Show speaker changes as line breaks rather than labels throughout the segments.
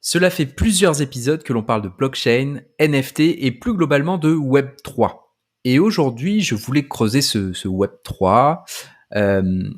Cela fait plusieurs épisodes que l'on parle de blockchain, NFT et plus globalement de Web3. Et aujourd'hui, je voulais creuser ce Web3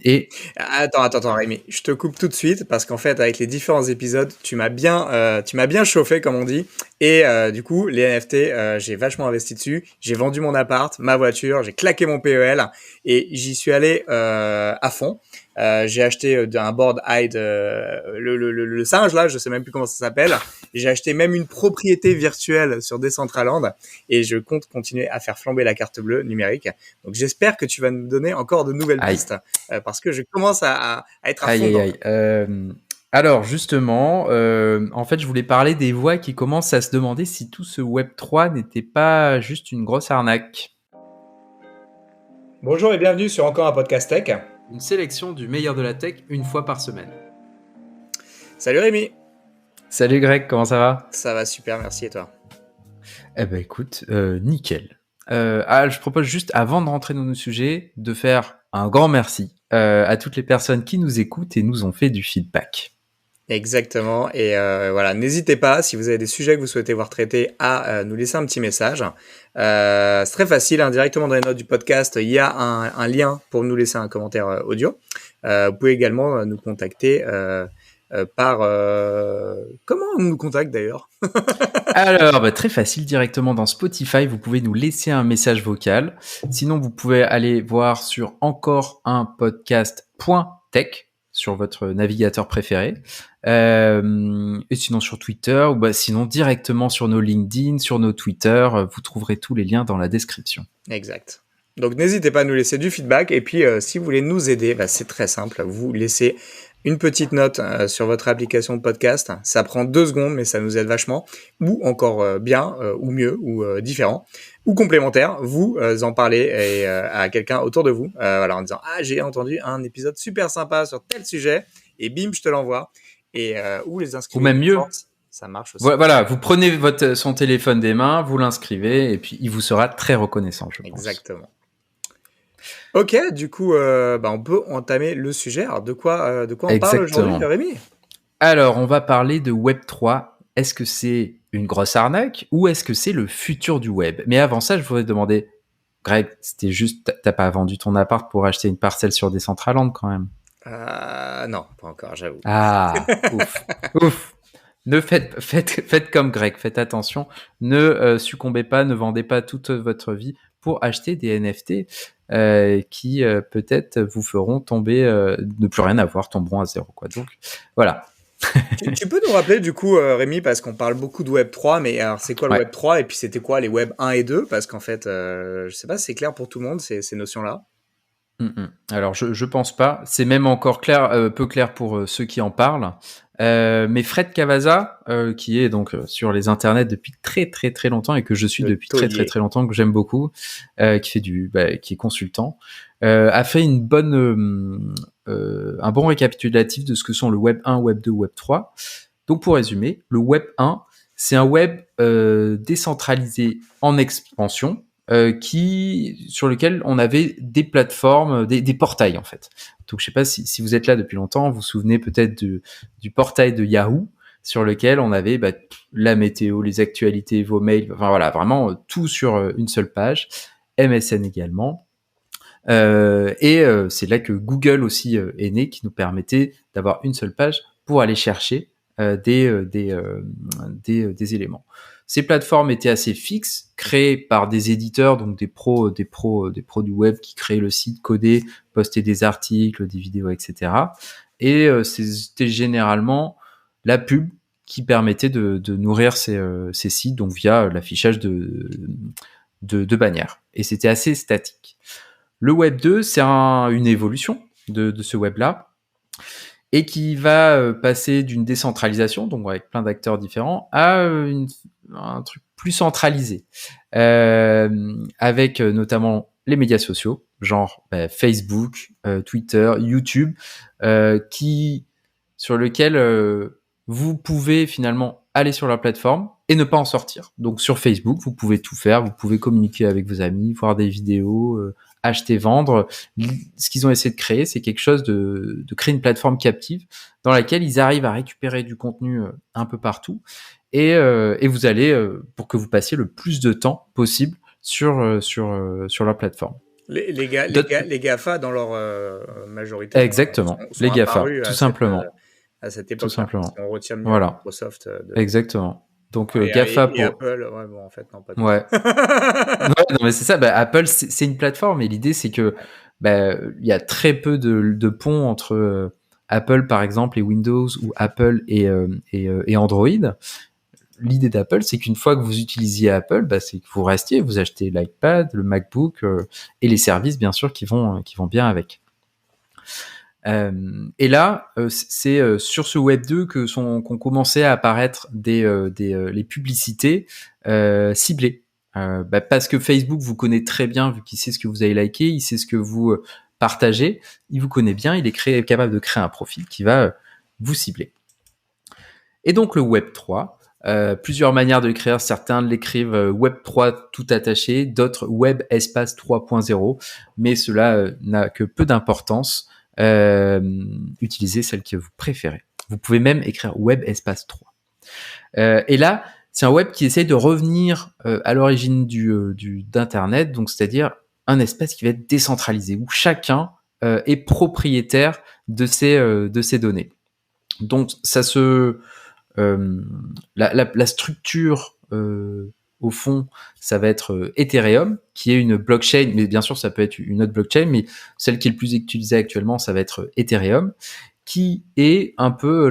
et...
Attends, Rémi, je te coupe tout de suite parce qu'en fait, avec les différents épisodes, tu m'as bien chauffé, comme on dit. Et du coup, les NFT, j'ai vachement investi dessus. J'ai vendu mon appart, ma voiture, j'ai claqué mon PEL et j'y suis allé à fond. J'ai acheté un Bored Ape, le singe là, je sais même plus comment ça s'appelle. J'ai acheté même une propriété virtuelle sur Decentraland et je compte continuer à faire flamber la carte bleue numérique. Donc j'espère que tu vas nous donner encore de nouvelles pistes parce que je commence à être à fond.
Alors justement, en fait, je voulais parler des voix qui commencent à se demander si tout ce Web3 n'était pas juste une grosse arnaque.
Bonjour et bienvenue sur encore un podcast tech.
Une sélection du meilleur de la tech une fois par semaine.
Salut Rémi.
Salut Greg, comment ça va ?
Ça va super, merci et toi ?
Eh ben écoute, nickel. Je propose juste, avant de rentrer dans nos sujets, de faire un grand merci à toutes les personnes qui nous écoutent et nous ont fait du feedback.
Exactement, et voilà, n'hésitez pas, si vous avez des sujets que vous souhaitez voir traités, à nous laisser un petit message. C'est très facile, directement dans les notes du podcast, il y a un lien pour nous laisser un commentaire audio. Vous pouvez également nous contacter par... Comment on nous contacte d'ailleurs ?
Alors, très facile, directement dans Spotify, vous pouvez nous laisser un message vocal. Sinon, vous pouvez aller voir sur encore un podcast.tech sur votre navigateur préféré. Et sinon sur Twitter, ou sinon directement sur nos LinkedIn, sur nos Twitter, vous trouverez tous les liens dans la description.
Exact. Donc n'hésitez pas à nous laisser du feedback, et puis si vous voulez nous aider, c'est très simple, vous laissez une petite note sur votre application de podcast, ça prend 2 secondes mais ça nous aide vachement, ou encore bien, ou mieux, ou différent, ou complémentaire, vous en parlez à quelqu'un autour de vous, en disant « Ah, j'ai entendu un épisode super sympa sur tel sujet », et bim, je te l'envoie, et ou les inscrire.
Ou même mieux,
ça marche aussi.
Voilà, vous prenez son téléphone des mains, vous l'inscrivez, et puis il vous sera très reconnaissant, je pense.
Exactement. Ok, du coup, on peut entamer le sujet. Alors, de quoi on parle aujourd'hui, Rémi ?
Alors, on va parler de Web3. Est-ce que c'est une grosse arnaque ou est-ce que c'est le futur du web ? Mais avant ça, je voudrais te demander, Greg, c'était juste, t'as pas vendu ton appart pour acheter une parcelle sur Decentraland quand même ?
Non, pas encore, j'avoue.
Ah, ouf. Ne faites comme Greg, faites attention. Ne succombez pas, ne vendez pas toute votre vie pour acheter des NFT qui peut-être vous feront tomber, ne plus rien avoir, tomberont à zéro, quoi. Donc voilà.
Tu peux nous rappeler du coup, Rémi, parce qu'on parle beaucoup de Web 3, mais alors c'est quoi le Web 3 et puis c'était quoi les Web 1 et 2 ? Parce qu'en fait, je sais pas si c'est clair pour tout le monde ces notions-là.
Alors je pense pas. C'est même encore peu clair pour ceux qui en parlent. Mais Fred Cavazza, qui est donc sur les internets depuis très très très longtemps et que je suis depuis très très très longtemps, que j'aime beaucoup, qui est consultant, a fait un bon récapitulatif de ce que sont le Web 1, Web 2, Web 3. Donc pour résumer, le Web 1, c'est un web décentralisé en expansion, sur lequel on avait des plateformes, des portails en fait. Donc je sais pas si vous êtes là depuis longtemps, vous vous souvenez peut-être du portail de Yahoo, sur lequel on avait la météo, les actualités, vos mails, enfin voilà, vraiment tout sur une seule page. MSN également. C'est là que Google aussi est né, qui nous permettait d'avoir une seule page pour aller chercher des éléments. Ces plateformes étaient assez fixes, créées par des éditeurs, donc des pros du web qui créaient le site, codaient, postaient des articles, des vidéos, etc. Et c'était généralement la pub qui permettait de nourrir ces sites, donc via l'affichage de bannières. Et c'était assez statique. Le Web 2, c'est une évolution de ce web-là, et qui va passer d'une décentralisation, donc avec plein d'acteurs différents, à un truc plus centralisé, avec notamment les médias sociaux, genre Facebook, Twitter, YouTube, sur lequel vous pouvez finalement aller sur la plateforme et ne pas en sortir. Donc sur Facebook, vous pouvez tout faire, vous pouvez communiquer avec vos amis, voir des vidéos, acheter, vendre. Ce qu'ils ont essayé de créer, c'est quelque chose de créer une plateforme captive dans laquelle ils arrivent à récupérer du contenu un peu partout et vous allez pour que vous passiez le plus de temps possible sur leur plateforme.
Les GAFA, dans leur majorité,
Exactement,
sont
les GAFA,
apparus
tout simplement,
à cette
tout
époque-là. Si
simplement.
on retient bien
Voilà,
Microsoft.
exactement. Donc
Et,
GAFA
et
pour
Apple, ouais, bon, en fait, non, pas tous.
ouais. Ouais, non mais c'est ça. Bah, Apple, c'est une plateforme et l'idée c'est que il y a très peu de ponts entre Apple par exemple et Windows ou Apple et Android. L'idée d'Apple, c'est qu'une fois que vous utilisiez Apple, c'est que vous restiez, vous achetez l'iPad, le MacBook et les services bien sûr qui vont bien avec. Et là, c'est sur ce Web 2 qu'ont commencé à apparaître les publicités ciblées. Parce que Facebook vous connaît très bien, vu qu'il sait ce que vous avez liké, il sait ce que vous partagez, il vous connaît bien, il est capable de créer un profil qui va vous cibler. Et donc le Web 3, plusieurs manières de l'écrire, certains l'écrivent Web 3 tout attaché, d'autres Web espace 3.0, mais cela n'a que peu d'importance. Utilisez celle que vous préférez. Vous pouvez même écrire Web espace 3. Et là, c'est un web qui essaye de revenir à l'origine d'Internet, donc c'est-à-dire un espace qui va être décentralisé, où chacun est propriétaire de ses données. Donc ça la structure au fond, ça va être Ethereum, qui est une blockchain, mais bien sûr, ça peut être une autre blockchain, mais celle qui est le plus utilisée actuellement, ça va être Ethereum, qui est un peu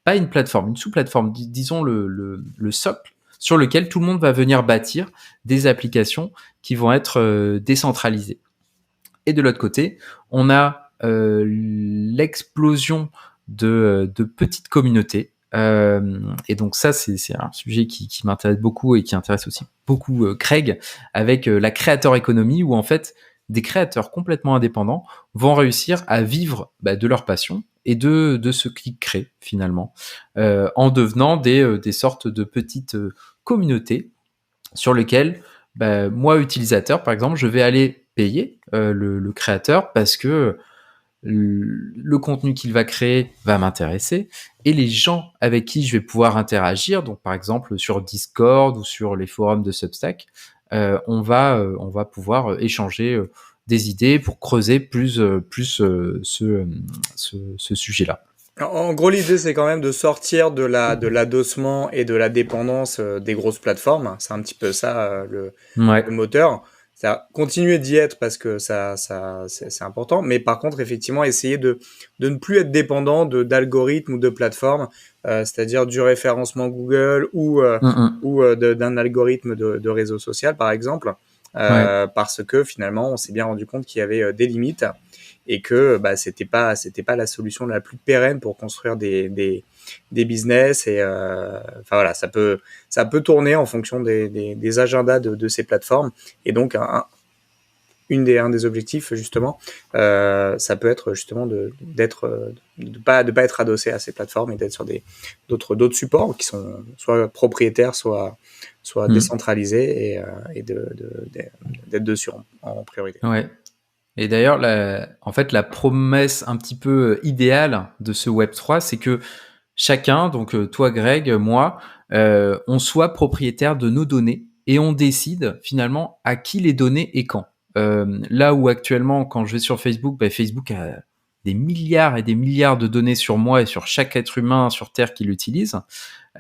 pas une plateforme, une sous-plateforme, disons le socle, sur lequel tout le monde va venir bâtir des applications qui vont être décentralisées. Et de l'autre côté, on a l'explosion de petites communautés. Et donc ça, c'est un sujet qui m'intéresse beaucoup et qui intéresse aussi beaucoup Craig, avec la creator economy, où en fait des créateurs complètement indépendants vont réussir à vivre de leur passion et de ce qu'ils créent finalement, en devenant des sortes de petites communautés sur lesquelles moi, utilisateur, par exemple, je vais aller payer le créateur parce que le contenu qu'il va créer va m'intéresser et les gens avec qui je vais pouvoir interagir, donc par exemple sur Discord ou sur les forums de Substack, on va pouvoir échanger des idées pour creuser plus ce sujet-là.
En gros, l'idée, c'est quand même de sortir de l'adossement et de la dépendance des grosses plateformes. C'est un petit peu ça,
Ouais.
le moteur. Ça, continuer d'y être parce que c'est important. Mais par contre, effectivement, essayer de ne plus être dépendant d'algorithmes ou de plateformes, c'est-à-dire du référencement Google ou d'un algorithme de réseau social, par exemple, parce que finalement, on s'est bien rendu compte qu'il y avait des limites et que c'était pas la solution la plus pérenne pour construire des business. Et enfin voilà, ça peut tourner en fonction des agendas de ces plateformes. Et donc un des objectifs justement, ça peut être justement de pas être adossé à ces plateformes et d'être sur d'autres supports qui sont soit propriétaires, soit décentralisés, et d'être dessus en priorité.
Ouais. Et d'ailleurs, en fait, la promesse un petit peu idéale de ce Web3, c'est que chacun, donc toi Greg, moi, on soit propriétaire de nos données et on décide finalement à qui les donner et quand. Là où actuellement, quand je vais sur Facebook, Facebook a des milliards et des milliards de données sur moi et sur chaque être humain sur Terre qui l'utilise.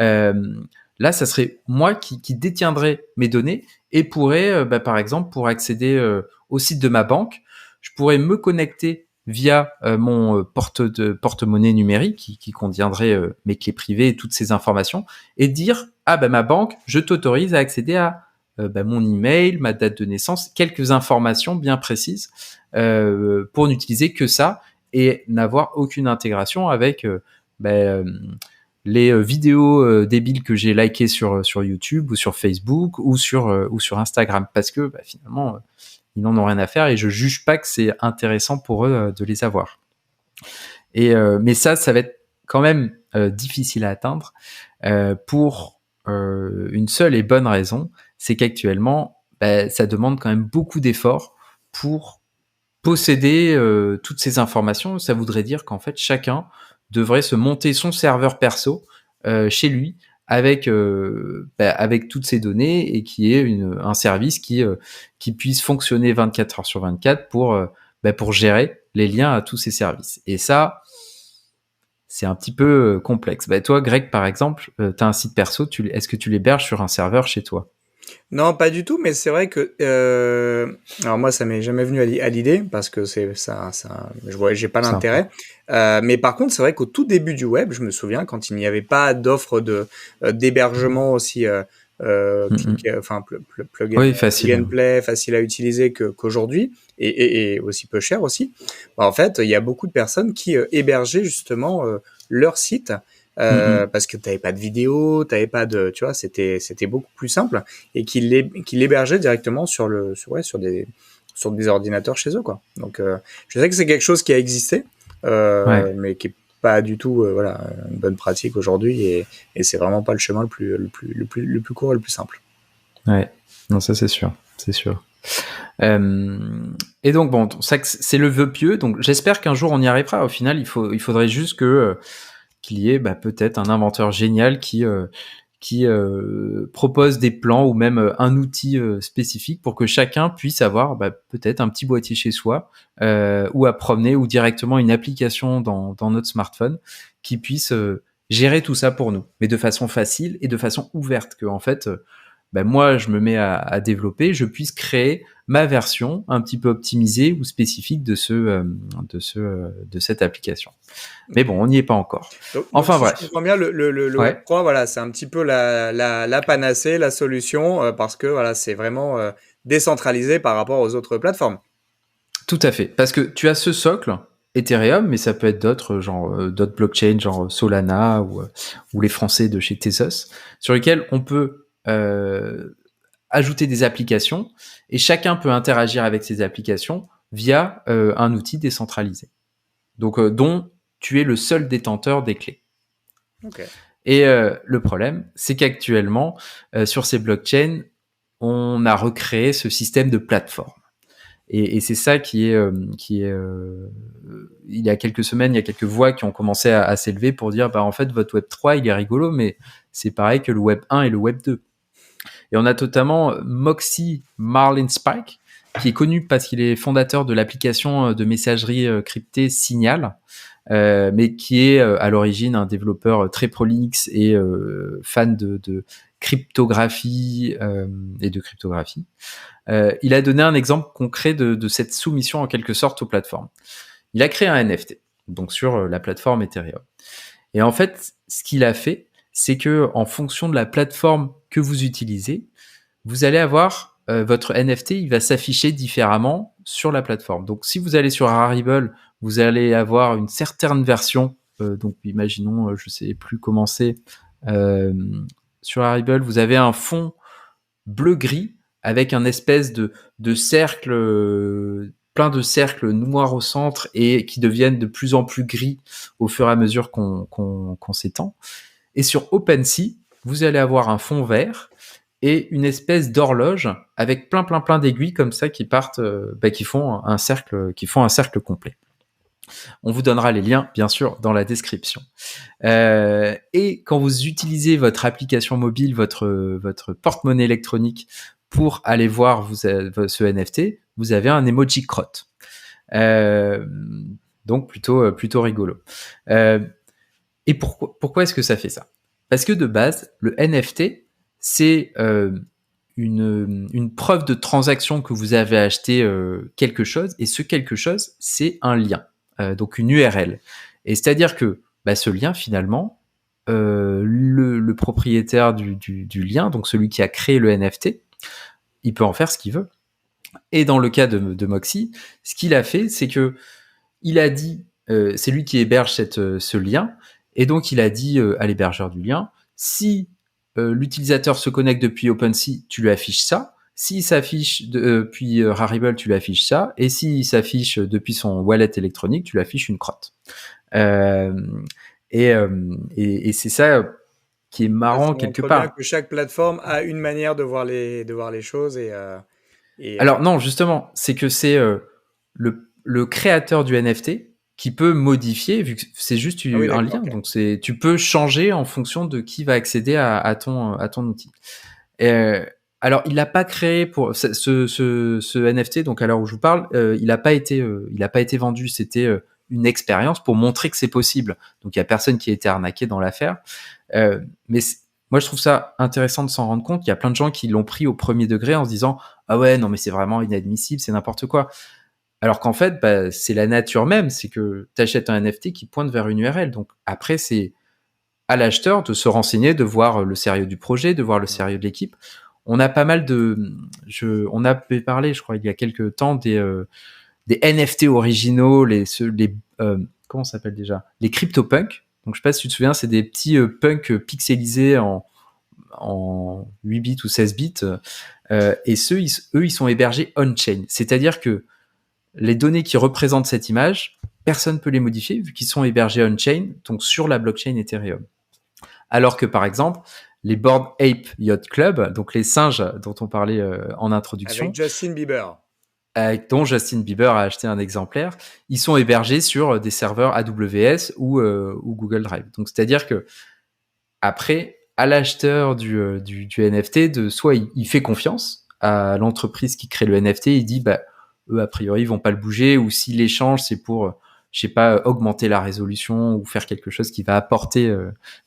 Là, ça serait moi qui détiendrais mes données et pourrais, par exemple, pour accéder au site de ma banque, je pourrais me connecter via mon porte-monnaie numérique qui contiendrait mes clés privées et toutes ces informations et dire ma banque, je t'autorise à accéder à mon email, ma date de naissance, quelques informations bien précises pour n'utiliser que ça et n'avoir aucune intégration avec les vidéos débiles que j'ai likées sur YouTube ou sur Facebook ou sur Instagram, parce que finalement ils n'en ont rien à faire et je juge pas que c'est intéressant pour eux de les avoir. Et mais ça va être quand même difficile à atteindre pour une seule et bonne raison, c'est qu'actuellement ça demande quand même beaucoup d'efforts pour posséder toutes ces informations. Ça voudrait dire qu'en fait, chacun devrait se monter son serveur perso chez lui avec toutes ces données et qui est un service qui puisse fonctionner 24 heures sur 24 pour gérer les liens à tous ces services. Et ça, c'est un petit peu complexe. Toi, Greg, par exemple, tu as un site perso, est-ce que tu l'héberges sur un serveur chez toi?
Non, pas du tout, mais c'est vrai que alors moi ça m'est jamais venu à l'idée parce que c'est ça j'ai pas
C'est
l'intérêt. Mais par contre, c'est vrai qu'au tout début du web, je me souviens quand il n'y avait pas d'offre de d'hébergement aussi enfin
Oui,
plug
facile.
and play, facile à utiliser qu'aujourd'hui et aussi peu cher aussi. En fait, il y a beaucoup de personnes qui hébergeaient justement leur site parce que t'avais pas de vidéo, t'avais pas de, tu vois, c'était beaucoup plus simple et qu'il l'hébergeait directement sur sur des ordinateurs chez eux, quoi. Donc je sais que c'est quelque chose qui a existé,
Ouais,
mais qui est pas du tout voilà une bonne pratique aujourd'hui et c'est vraiment pas le chemin le plus court et le plus simple.
ouais. Non, ça c'est sûr, c'est sûr. Et donc bon, ça c'est le vœu pieux. Donc j'espère qu'un jour on y arrivera. Au final, il faudrait juste qu'il y ait peut-être un inventeur génial qui propose des plans ou même un outil spécifique pour que chacun puisse avoir peut-être un petit boîtier chez soi ou à promener ou directement une application dans notre smartphone qui puisse gérer tout ça pour nous, mais de façon facile et de façon ouverte, que en fait moi je me mets à développer, je puisse créer ma version un petit peu optimisée ou spécifique de cette application. Mais bon, on n'y est pas encore.
Donc,
Enfin
si je
bref.
comprends bien, le
Ouais.
Web3, voilà, c'est un petit peu la panacée, la solution, parce que voilà, c'est vraiment décentralisé par rapport aux autres plateformes.
Tout à fait, parce que tu as ce socle Ethereum, mais ça peut être d'autres, d'autres blockchains, genre Solana ou les Français de chez Tezos, sur lesquels on peut ajouter des applications et chacun peut interagir avec ces applications via un outil décentralisé. Donc, dont tu es le seul détenteur des clés.
Ok.
Et le problème, c'est qu'actuellement, sur ces blockchains, on a recréé ce système de plateforme. Et c'est ça il y a quelques semaines, il y a quelques voix qui ont commencé à s'élever pour dire, en fait, votre Web 3, il est rigolo, mais c'est pareil que le Web 1 et le Web 2. Et on a totalement Moxie Marlinspike, qui est connu parce qu'il est fondateur de l'application de messagerie cryptée Signal, mais qui est à l'origine un développeur très prolixe et fan de cryptographie et de cryptographie. Il a donné un exemple concret de cette soumission en quelque sorte aux plateformes. Il a créé un NFT, donc sur la plateforme Ethereum. Et en fait, ce qu'il a fait, c'est que en fonction de la plateforme que vous utilisez, vous allez avoir votre NFT, il va s'afficher différemment sur la plateforme. Donc, si vous allez sur Rarible, vous allez avoir une certaine version. Donc, imaginons, je sais plus comment c'est. Euh, sur Rarible, vous avez un fond bleu-gris avec un espèce de cercle, plein de cercles noirs au centre et qui deviennent de plus en plus gris au fur et à mesure qu'on s'étend. Et sur OpenSea, vous allez avoir un fond vert et une espèce d'horloge avec plein d'aiguilles comme ça qui partent, qui font un cercle complet. On vous donnera les liens, bien sûr, dans la description. Et quand vous utilisez votre application mobile, votre porte-monnaie électronique pour aller voir ce NFT, vous avez un emoji crotte. Donc plutôt rigolo. Et pourquoi est-ce que ça fait ça? Parce que de base, le NFT, c'est une preuve de transaction que vous avez acheté quelque chose, et ce quelque chose, c'est un lien, donc une URL. Et c'est-à-dire que ce lien, finalement, le propriétaire du lien, donc celui qui a créé le NFT, il peut en faire ce qu'il veut. Et dans le cas de Moxie, ce qu'il a fait, c'est que il a dit, c'est lui qui héberge ce lien, et donc il a dit à l'hébergeur du lien, si l'utilisateur se connecte depuis OpenSea, tu lui affiches ça. S'il s'affiche depuis Rarible, tu lui affiches ça. Et s'il s'affiche depuis son wallet électronique, tu lui affiches une crotte. Euh, et c'est ça qui est
Ouais, ça
marrant quelque
montre bien
part.
que chaque plateforme a une manière de voir de voir les choses Et
Alors non, justement, c'est que c'est le créateur du NFT qui peut modifier, vu que c'est juste
ah oui,
un
d'accord,
lien.
ok.
Donc tu peux changer en fonction de qui va accéder à ton outil. Euh, alors il n'a pas créé pour ce NFT. Donc à l'heure où je vous parle, il a pas été vendu. C'était une expérience pour montrer que c'est possible. Donc il y a personne qui a été arnaqué dans l'affaire. Mais moi, je trouve ça intéressant de s'en rendre compte. Il y a plein de gens qui l'ont pris au premier degré en se disant ah ouais, non, mais c'est vraiment inadmissible, c'est n'importe quoi. Alors qu'en fait, bah, c'est la nature même, c'est que tu achètes un NFT qui pointe vers une URL. Donc après, c'est à l'acheteur de se renseigner, de voir le sérieux du projet, de voir le
Mm.
sérieux de l'équipe. On a pas mal de, on a parlé, je crois, il y a quelques temps des NFT originaux, comment ça s'appelle déjà, les CryptoPunks. Donc je sais pas si tu te souviens, c'est des petits punks pixelisés en 8 bits ou 16 bits. Et eux, ils sont hébergés on-chain. C'est-à-dire que les données qui représentent cette image, personne ne peut les modifier vu qu'ils sont hébergés on-chain, donc sur la blockchain Ethereum. Alors que par exemple, les Bored Ape Yacht Club, donc les singes dont on parlait en
Avec
introduction,
Justin Bieber.
dont Justin Bieber a acheté un exemplaire, ils sont hébergés sur des serveurs AWS ou Google Drive. Donc c'est-à-dire que après, à l'acheteur du NFT, soit il fait confiance à l'entreprise qui crée le NFT, il dit bah eux a priori ils vont pas le bouger, ou s'il échange c'est pour je sais pas augmenter la résolution ou faire quelque chose qui va apporter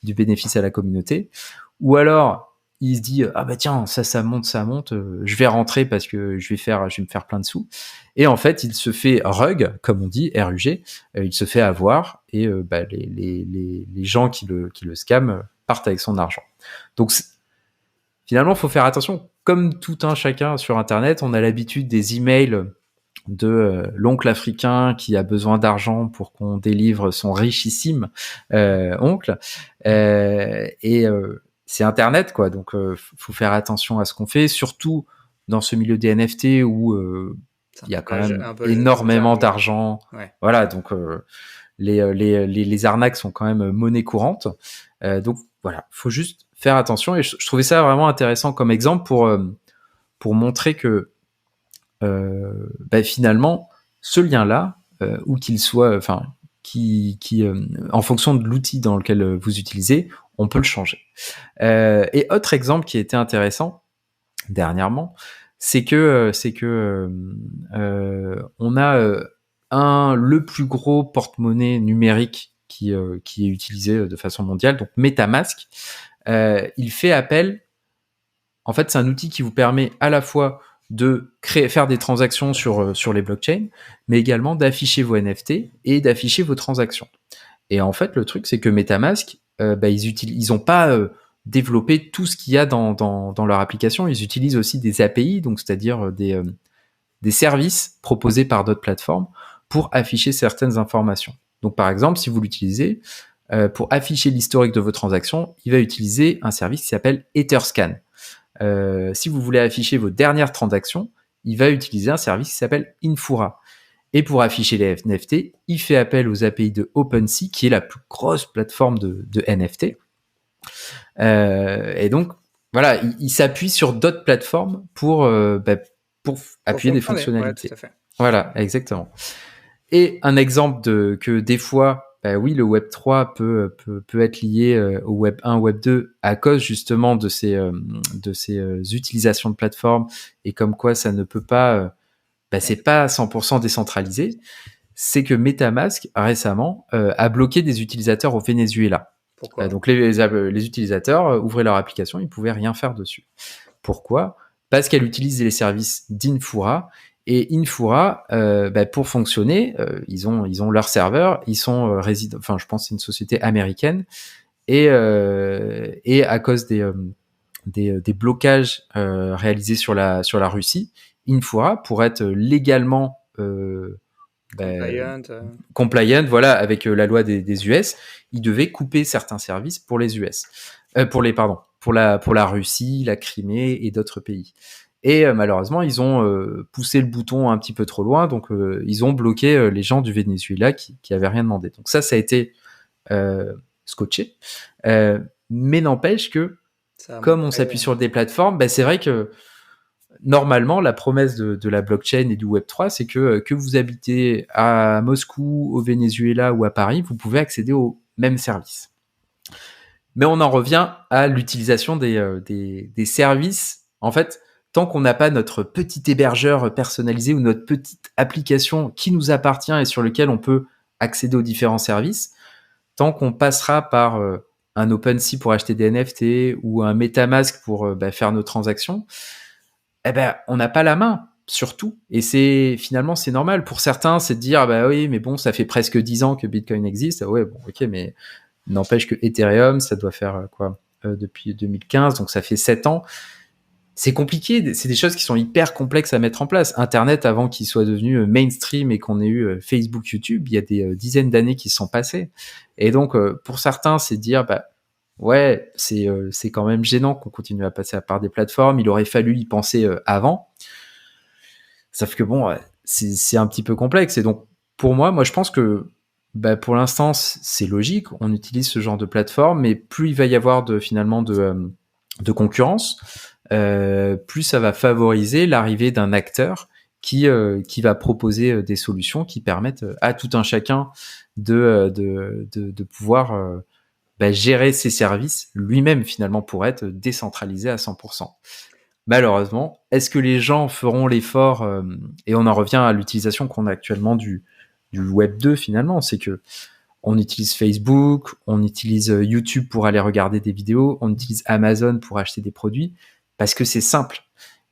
du bénéfice à la communauté, ou alors il se dit ah bah tiens ça monte, je vais rentrer parce que je vais me faire plein de sous, et en fait il se fait rug comme on dit RUG, il se fait avoir, et bah, les gens qui le scamment partent avec son argent. Donc finalement, il faut faire attention. Comme tout un chacun sur Internet, on a l'habitude des emails de l'oncle africain qui a besoin d'argent pour qu'on délivre son richissime oncle. C'est Internet, quoi. Donc, faut faire attention à ce qu'on fait, surtout dans ce milieu des NFT où
C'est
il y a quand même
un peu le
énormément
jungle.
d'argent.
Ouais.
Voilà, donc les arnaques sont quand même monnaie courante. Donc voilà, faut juste faire attention. Et je trouvais ça vraiment intéressant comme exemple pour montrer que bah, finalement, ce lien-là, où qu'il soit, enfin, en fonction de l'outil dans lequel vous utilisez, on peut le changer. Et autre exemple qui était intéressant dernièrement, c'est que on a le plus gros porte-monnaie numérique qui est utilisé de façon mondiale, donc MetaMask. Il fait appel, en fait, c'est un outil qui vous permet à la fois de faire des transactions sur les blockchains, mais également d'afficher vos NFT et d'afficher vos transactions. Et en fait, le truc, c'est que MetaMask, bah, ils ont pas développé tout ce qu'il y a dans leur application. Ils utilisent aussi des API, donc c'est-à-dire des services proposés par d'autres plateformes pour afficher certaines informations. Donc par exemple, si vous l'utilisez, pour afficher l'historique de vos transactions, il va utiliser un service qui s'appelle Etherscan. Si vous voulez afficher vos dernières transactions, il va utiliser un service qui s'appelle Infura. Et pour afficher les NFT, il fait appel aux API de OpenSea, qui est la plus grosse plateforme de NFT. Et donc, voilà, il s'appuie sur d'autres plateformes pour
Pour
appuyer des
fonctionner, ouais, tout
fonctionnalités.
à fait.
Voilà, exactement. Et un exemple que des fois, bah oui, le Web 3 peut être lié au Web 1, Web 2 à cause justement de ces utilisations de plateformes, et comme quoi ça ne peut pas, c'est pas 100% décentralisé. C'est que MetaMask récemment a bloqué des utilisateurs au Venezuela.
Pourquoi?
Donc les utilisateurs ouvraient leur application, ils pouvaient rien faire dessus. Pourquoi? Parce qu'elle utilise les services d'Infura. Et Infura, pour fonctionner, ils ont leur serveur, ils sont résidents. Enfin, je pense que c'est une société américaine, et à cause des blocages réalisés sur la Russie, Infura, pour être légalement
Compliant.
compliant, voilà, avec la loi des US, ils devaient couper certains services pour les US, pour la Russie, la Crimée et d'autres pays. Et malheureusement, ils ont poussé le bouton un petit peu trop loin, donc ils ont bloqué les gens du Venezuela qui avaient rien demandé. Donc ça a été scotché. Mais n'empêche que,
Ça a
comme on
montré.
s'appuie sur des plateformes, c'est vrai que normalement, la promesse de la blockchain et du Web3, c'est que vous habitez à Moscou, au Venezuela ou à Paris, vous pouvez accéder aux mêmes services. Mais on en revient à l'utilisation des services. En fait, tant qu'on n'a pas notre petit hébergeur personnalisé ou notre petite application qui nous appartient et sur lequel on peut accéder aux différents services, tant qu'on passera par un OpenSea pour acheter des NFT ou un MetaMask pour faire nos transactions, on n'a pas la main sur tout. Et finalement, c'est normal. Pour certains, c'est de dire, oui, mais bon, ça fait presque 10 ans que Bitcoin existe. Ouais, bon, ok, mais n'empêche que Ethereum, ça doit faire depuis 2015, donc ça fait 7 ans. C'est compliqué, c'est des choses qui sont hyper complexes à mettre en place. Internet, avant qu'il soit devenu mainstream et qu'on ait eu Facebook, YouTube, il y a des dizaines d'années qui se sont passées. Et donc, pour certains, c'est de dire, ouais, c'est quand même gênant qu'on continue à passer par des plateformes. Il aurait fallu y penser avant. Sauf que bon, c'est un petit peu complexe. Et donc, pour moi, je pense que pour l'instant, c'est logique. On utilise ce genre de plateforme, mais plus il va y avoir finalement de concurrence, plus ça va favoriser l'arrivée d'un acteur qui va proposer des solutions qui permettent à tout un chacun de pouvoir gérer ses services lui-même finalement pour être décentralisé à 100%. Malheureusement, est-ce que les gens feront l'effort et on en revient à l'utilisation qu'on a actuellement du Web 2 finalement, c'est que on utilise Facebook, on utilise YouTube pour aller regarder des vidéos, on utilise Amazon pour acheter des produits parce que c'est simple.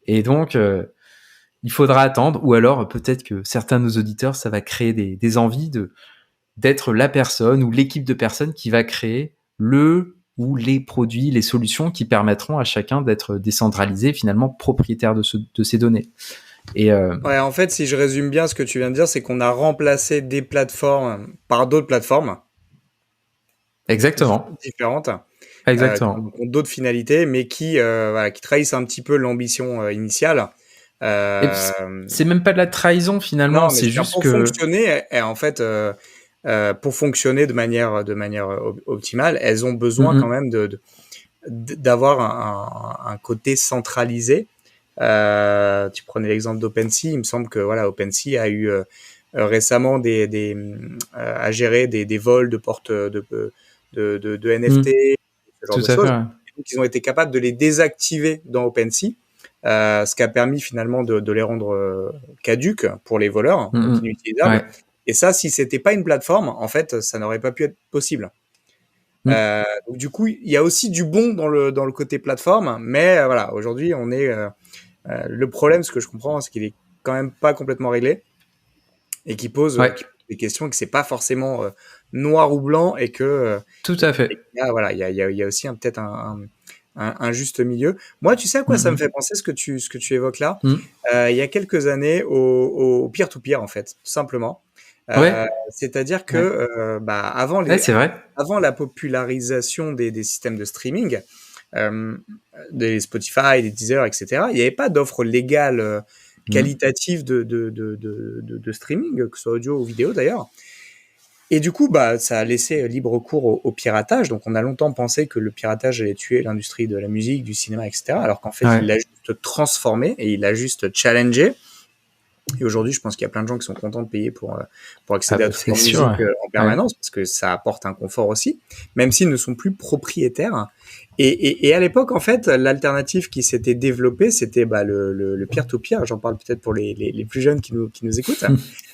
Et donc, il faudra attendre, ou alors peut-être que certains de nos auditeurs, ça va créer des envies d'être la personne ou l'équipe de personnes qui va créer le ou les produits, les solutions qui permettront à chacun d'être décentralisé, finalement propriétaire de ces données. Et
Ouais, en fait, si je résume bien ce que tu viens de dire, c'est qu'on a remplacé des plateformes par d'autres plateformes
exactement,
différentes,
exactement.
qui ont d'autres finalités, mais qui trahissent un petit peu l'ambition initiale.
Et puis, c'est même pas de la trahison finalement,
Non, mais
c'est juste
pour
que
fonctionner, en fait, pour fonctionner de manière optimale, elles ont besoin quand même d'avoir un côté centralisé. Tu prenais l'exemple d'OpenSea, il me semble que voilà, OpenSea a eu récemment à gérer des vols de portes de NFT, ce genre
tout
de
à fait.
choses.
Ouais.
Donc, ils ont été capables de les désactiver dans OpenSea, ce qui a permis finalement de les rendre caduques pour les voleurs, donc inutilisables.
Ouais.
Et ça, si c'était pas une plateforme, en fait, ça n'aurait pas pu être possible. Donc du coup, il y a aussi du bon dans le côté plateforme, mais voilà, aujourd'hui, on est le problème, ce que je comprends, c'est qu'il est quand même pas complètement réglé et qui pose des questions et que c'est pas forcément noir ou blanc et que
tout à fait.
Il y a aussi peut-être un juste milieu. Moi, tu sais à quoi ça me fait penser ce que tu évoques là? Il y a quelques années au peer-to-peer en fait, tout simplement. C'est-à-dire que avant
c'est vrai.
avant la popularisation des systèmes de streaming, des Spotify, des Deezer, etc., il n'y avait pas d'offre légale qualitative de streaming, que ce soit audio ou vidéo d'ailleurs. Et du coup, ça a laissé libre cours au piratage. Donc, on a longtemps pensé que le piratage allait tuer l'industrie de la musique, du cinéma, etc. Alors qu'en fait, il l'a juste transformé et il l'a juste challengé. Et aujourd'hui, je pense qu'il y a plein de gens qui sont contents de payer pour accéder à toute leur musique en permanence, parce que ça apporte un confort aussi, même s'ils ne sont plus propriétaires. Et à l'époque, en fait, l'alternative qui s'était développée, c'était le peer-to-peer. J'en parle peut-être pour les plus jeunes qui nous écoutent.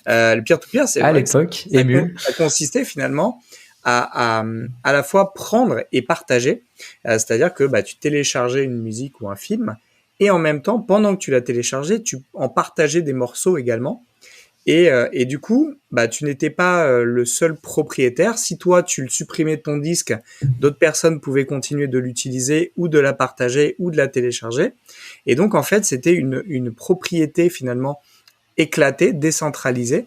Le peer-to-peer, c'est
à l'époque,
ça consistait finalement à la fois prendre et partager. C'est-à-dire que tu téléchargeais une musique ou un film, et en même temps, pendant que tu l'as téléchargé, tu en partageais des morceaux également. Et du coup, tu n'étais pas le seul propriétaire. Si toi, tu le supprimais de ton disque, d'autres personnes pouvaient continuer de l'utiliser ou de la partager ou de la télécharger. Et donc, en fait, c'était une propriété finalement éclatée, décentralisée,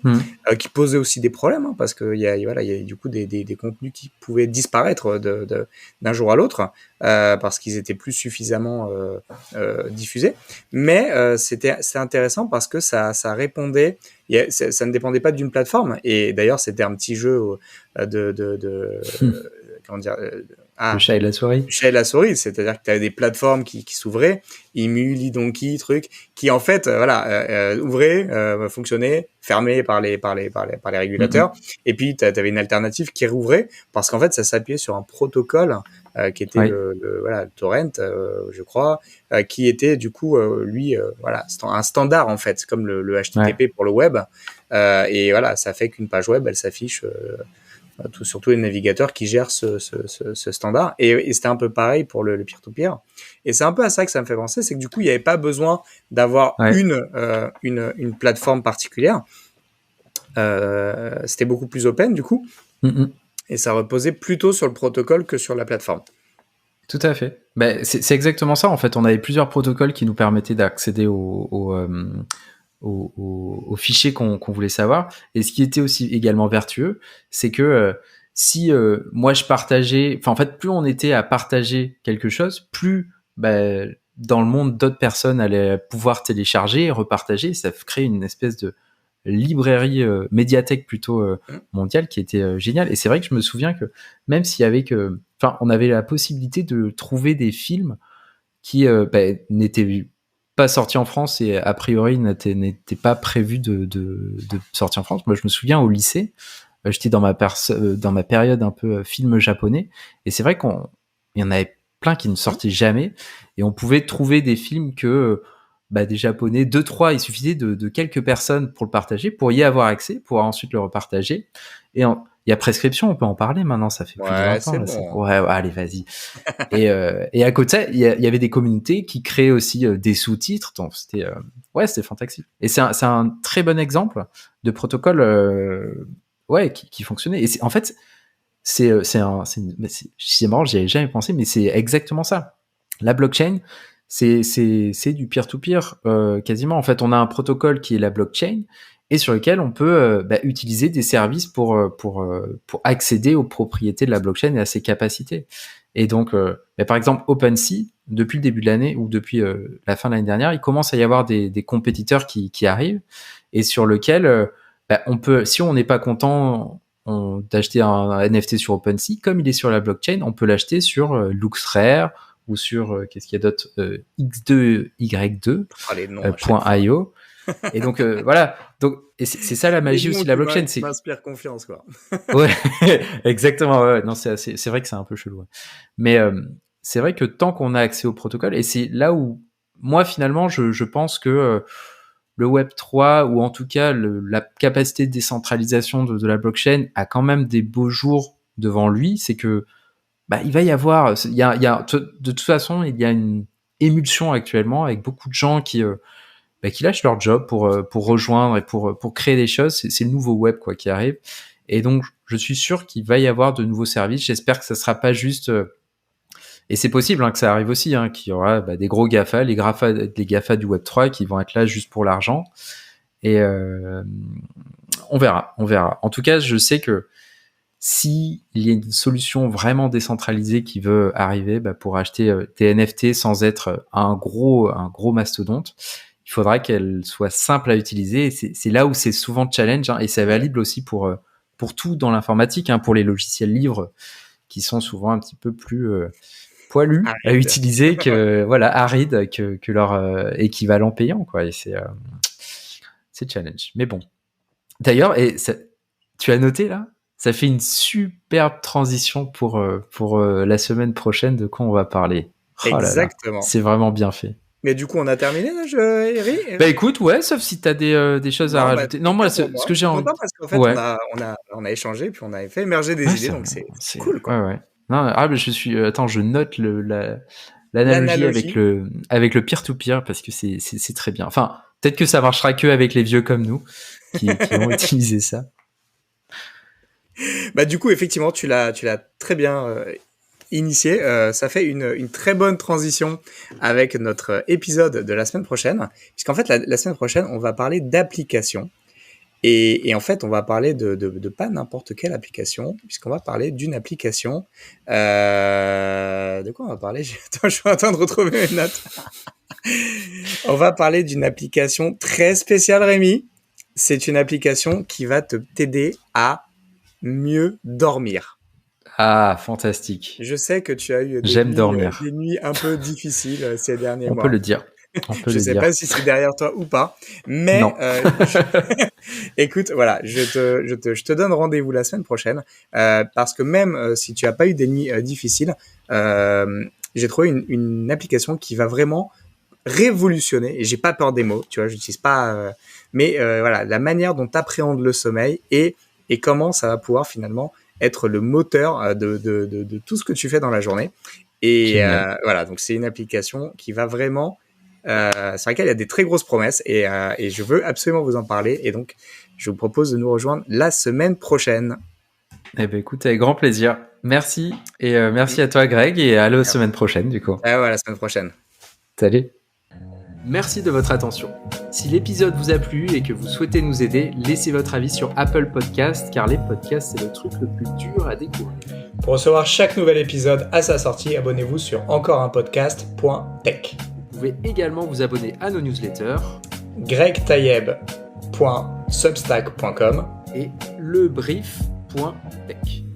qui posait aussi des problèmes, parce que il y a du coup des contenus qui pouvaient disparaître d'un jour à l'autre parce qu'ils étaient plus suffisamment diffusés. Mais c'est intéressant parce que ça répondait, ça ne dépendait pas d'une plateforme. Et d'ailleurs, c'était un petit jeu comment dire,
Le chat et la souris.
Le chat et la souris, c'est-à-dire que tu avais des plateformes qui s'ouvraient, Imu, Lidonki, trucs, qui en fait, ouvraient, fonctionnaient, fermés par les régulateurs. Et puis, tu avais une alternative qui rouvrait, parce qu'en fait, ça s'appuyait sur un protocole qui était le torrent, je crois, qui était du coup, un standard en fait, comme le HTTP pour le web. Et voilà, ça fait qu'une page web, elle s'affiche sur tous les navigateurs qui gèrent ce standard. Et c'était un peu pareil pour le peer-to-peer. Et c'est un peu à ça que ça me fait penser, c'est que du coup, il n'y avait pas besoin d'avoir une plateforme particulière. C'était beaucoup plus open, du coup. Et ça reposait plutôt sur le protocole que sur la plateforme.
Tout à fait. Ben, c'est exactement ça. En fait, on avait plusieurs protocoles qui nous permettaient d'accéder aux fichiers qu'on voulait savoir. Et ce qui était aussi également vertueux, c'est que si moi je partageais, enfin en fait, plus on était à partager quelque chose, plus dans le monde d'autres personnes allaient pouvoir télécharger et repartager. Ça crée une espèce de librairie médiathèque plutôt mondiale qui était géniale. Et c'est vrai que je me souviens que même s'il y avait on avait la possibilité de trouver des films qui n'étaient pas sortis en France et a priori n'étaient pas prévus de sortir en France. Moi, je me souviens au lycée, j'étais dans ma période un peu film japonais, et c'est vrai qu'il y en avait plein qui ne sortaient jamais, et on pouvait trouver des films que des Japonais, 2-3, il suffisait de quelques personnes pour le partager, pour y avoir accès, pour ensuite le repartager. Et il y a prescription, on peut en parler maintenant, ça fait plus de 20 ans.
C'est bon.
Ouais, allez, vas-y. Et à côté de ça, il y avait des communautés qui créaient aussi des sous-titres, donc c'était fantastique. Et c'est un très bon exemple de protocole qui fonctionnait. Et en fait, c'est marrant, j'y avais jamais pensé, mais c'est exactement ça. La blockchain, c'est du peer-to-peer quasiment. En fait, on a un protocole qui est la blockchain et sur lequel on peut utiliser des services pour accéder aux propriétés de la blockchain et à ses capacités. Et donc, par exemple, OpenSea, depuis le début de l'année ou depuis la fin de l'année dernière, il commence à y avoir des compétiteurs qui arrivent et sur lequel on peut, si on n'est pas content d'acheter un NFT sur OpenSea, comme il est sur la blockchain, on peut l'acheter sur LooksRare ou sur qu'est-ce qu'il y a d'autre, X2Y2.io. Et donc voilà, donc et c'est ça la magie aussi de la blockchain, c'est
m'inspire confiance quoi.
Ouais, exactement. Ouais. Non, c'est vrai que c'est un peu chelou. Ouais. Mais c'est vrai que tant qu'on a accès au protocole, et c'est là où moi finalement je pense que le Web 3 ou en tout cas la capacité de décentralisation de la blockchain a quand même des beaux jours devant lui. C'est que il va y avoir, de toute façon il y a une émulsion actuellement avec beaucoup de gens qui lâchent leur job pour rejoindre et pour créer des choses. C'est le nouveau web quoi qui arrive. Et donc, je suis sûr qu'il va y avoir de nouveaux services. J'espère que ça sera pas juste... Et c'est possible que ça arrive aussi, qu'il y aura des gros GAFA, les GAFA du Web3 qui vont être là juste pour l'argent. Et on verra. En tout cas, je sais que s'il y a une solution vraiment décentralisée qui veut arriver pour acheter des NFT sans être un gros mastodonte, il faudra qu'elle soit simple à utiliser. Et c'est là où c'est souvent challenge, et c'est valable aussi pour tout dans l'informatique, pour les logiciels libres qui sont souvent un petit peu plus poilus à utiliser que arides que leur équivalent payant quoi. Et c'est challenge. Mais bon. D'ailleurs, tu as noté là, ça fait une superbe transition pour la semaine prochaine de quoi on va parler.
Exactement.
C'est vraiment bien fait.
Mais du coup, on a terminé là, Eric ?
Écoute, ouais, sauf si t'as des choses à rajouter. Non, moi, ce que j'ai envie.
Parce qu'en fait, on a échangé, puis on a fait émerger des idées, donc c'est cool, quoi.
Ouais. Non, mais je note l'analogie avec le peer-to-peer parce que c'est très bien. Enfin, peut-être que ça marchera que avec les vieux comme nous qui ont utilisé ça.
Du coup, effectivement, tu l'as très bien initié. Ça fait une très bonne transition avec notre épisode de la semaine prochaine, puisqu'en fait, la semaine prochaine, on va parler d'applications. Et en fait, on va parler de pas n'importe quelle application, puisqu'on va parler d'une application. De quoi on va parler ? Attends, je suis en train de retrouver mes notes. On va parler d'une application très spéciale, Rémi. C'est une application qui va t'aider à mieux dormir.
Ah, fantastique.
Je sais que tu as eu
J'aime dormir.
des nuits un peu difficiles ces derniers
On peut
mois.
le dire. On peut
Je
le
sais
dire.
pas si c'est derrière toi ou pas, mais
Non.
écoute, voilà, je te donne rendez-vous la semaine prochaine parce que même si tu as pas eu des nuits difficiles, j'ai trouvé une application qui va vraiment révolutionner, et j'ai pas peur des mots, tu vois, j'utilise pas, mais voilà, la manière dont tu appréhendes le sommeil et comment ça va pouvoir finalement être le moteur de tout ce que tu fais dans la journée. Et voilà, donc c'est une application qui va vraiment, sur laquelle il y a des très grosses promesses et je veux absolument vous en parler. Et donc, je vous propose de nous rejoindre la semaine prochaine.
Eh ben, écoute, avec grand plaisir. Merci. Et merci à toi, Greg. Et à la semaine prochaine, du coup.
Ah ouais, la semaine prochaine.
Salut. Merci de votre attention. Si l'épisode vous a plu et que vous souhaitez nous aider, laissez votre avis sur Apple Podcast, car les podcasts, c'est le truc le plus dur à découvrir.
Pour recevoir chaque nouvel épisode à sa sortie, abonnez-vous sur encoreunpodcast.tech.
Vous pouvez également vous abonner à nos newsletters
gregtayeb.substack.com
et lebrief.tech.